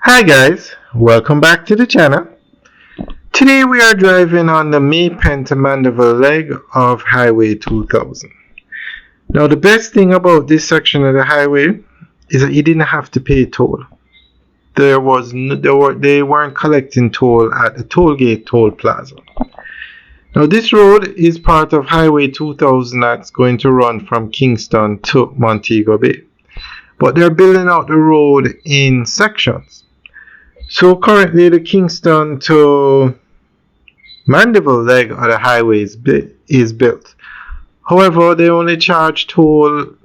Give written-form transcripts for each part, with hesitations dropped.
Hi guys, welcome back to the channel. Today we are driving on the Maypen to Mandeville leg of Highway 2000. Now the best thing about this section of the highway is that you didn't have to pay toll. They weren't collecting toll at the toll gate toll plaza. Now this road is part of Highway 2000 that's going to run from Kingston to Montego Bay. But they're building out the road in sections. So currently the Kingston to Mandeville leg of the highway is built. However, they were only charging toll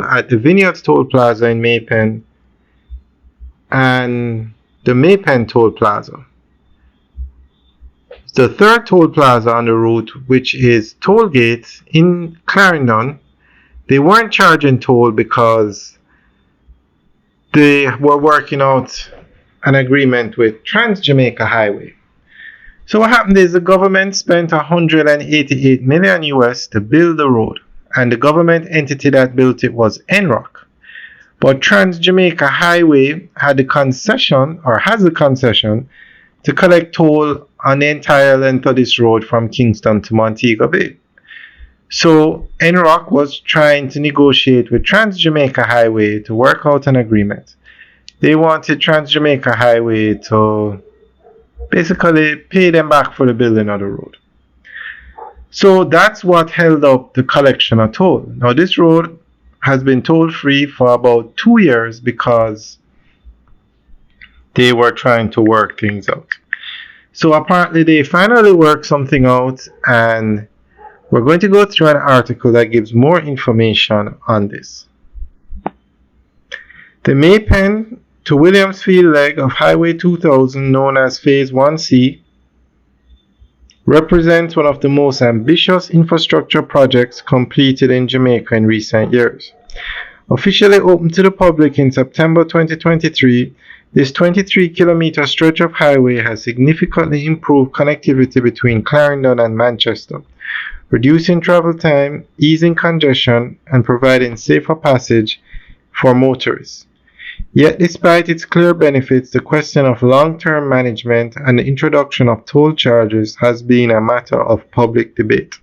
at the Vineyards Toll Plaza in Maypen and the Maypen Toll Plaza. The third toll plaza on the route, which is Toll Gate in Clarendon, they weren't charging toll because they were working out an agreement with Trans-Jamaica Highway. So what happened is the government spent $188 million US to build the road, and the government entity that built it was NROC. But Trans-Jamaica Highway had the concession, or has the concession, to collect toll on the entire length of this road from Kingston to Montego Bay. So NROC was trying to negotiate with Trans-Jamaica Highway to work out an agreement. They wanted Trans-Jamaica Highway to basically pay them back for the building of the road. So that's what held up the collection of toll. Now this road has been toll free for about 2 years because they were trying to work things out. So apparently they finally worked something out, and we're going to go through an article that gives more information on this. The Maypen to Williamsfield leg of Highway 2000, known as Phase 1C, represents one of the most ambitious infrastructure projects completed in Jamaica in recent years. Officially opened to the public in September 2023, this 23-kilometer stretch of highway has significantly improved connectivity between Clarendon and Manchester, reducing travel time, easing congestion, and providing safer passage for motorists. Yet despite its clear benefits, the question of long-term management and the introduction of toll charges has been a matter of public debate.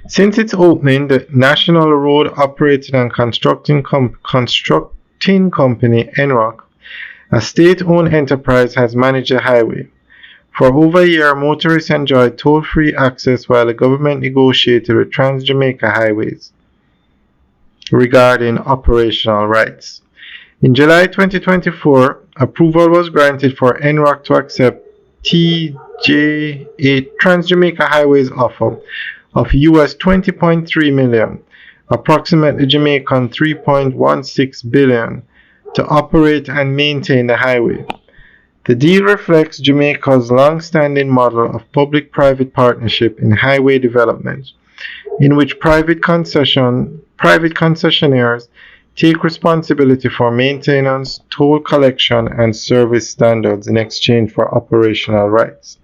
Since its opening, the National Road Operating and Constructing Company, NROC, a state-owned enterprise, has managed the highway. For over a year, motorists enjoyed toll-free access while the government negotiated with Trans-Jamaica Highways regarding operational rights. In July 2024, approval was granted for NROC to accept Trans-Jamaica Highways offer of US $20.3 million, approximately Jamaican $3.16 billion, to operate and maintain the highway. The deal reflects Jamaica's long-standing model of public-private partnership in highway development, in which private concessionaires take responsibility for maintenance, toll collection, and service standards in exchange for operational rights.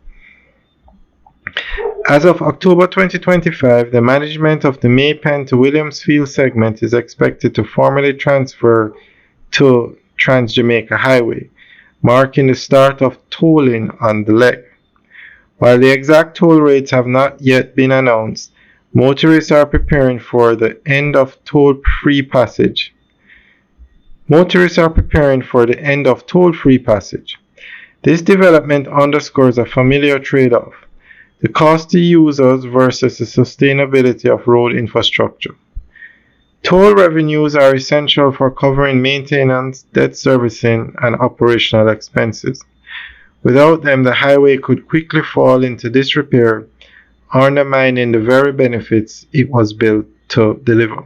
As of October 2025, the management of the Maypen to Williamsfield segment is expected to formally transfer to Trans-Jamaica Highway, marking the start of tolling on the leg. While the exact toll rates have not yet been announced, motorists are preparing for the end of toll-free passage. This development underscores a familiar trade-off: the cost to users versus the sustainability of road infrastructure. Toll revenues are essential for covering maintenance, debt servicing, and operational expenses. Without them, the highway could quickly fall into disrepair, undermining the very benefits it was built to deliver.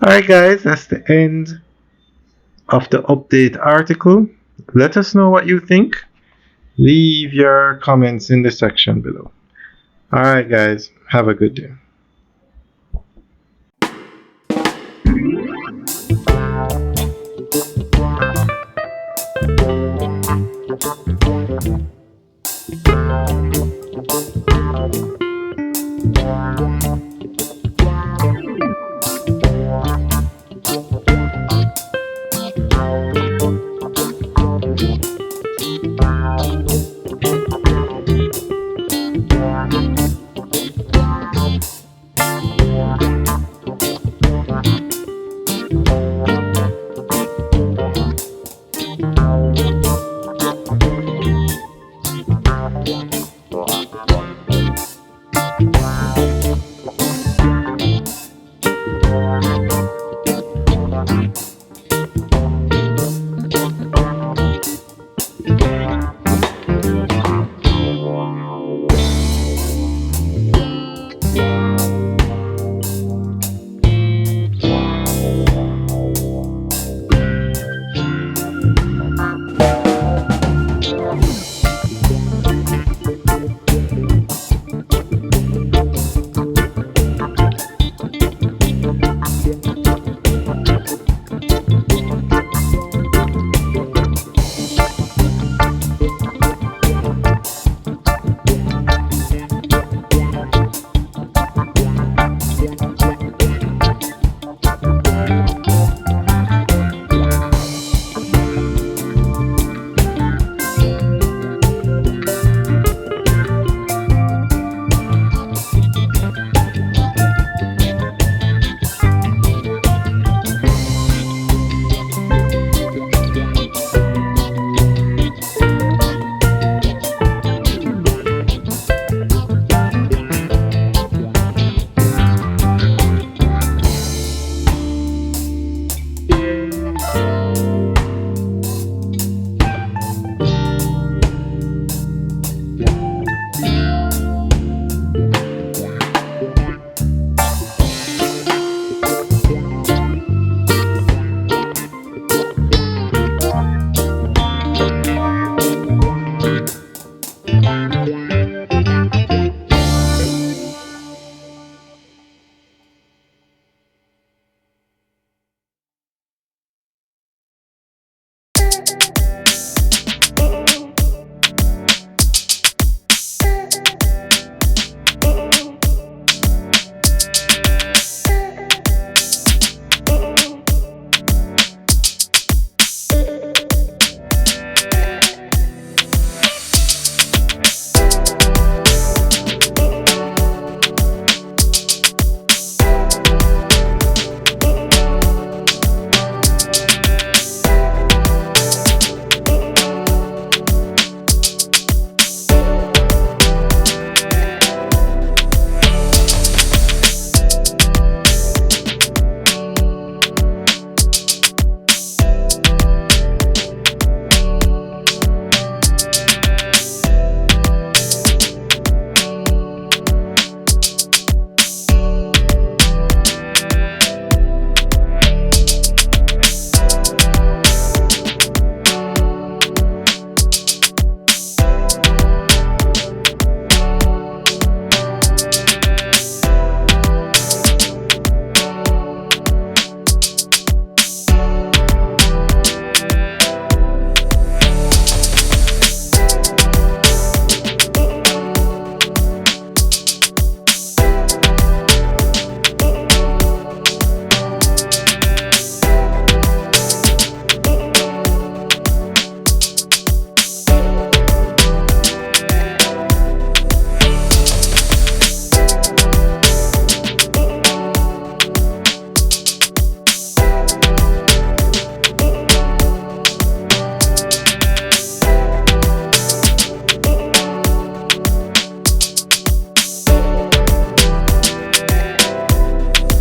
Alright guys, that's the end of the update article. Let us know what you think. Leave your comments in the section below. Alright guys, have a good day.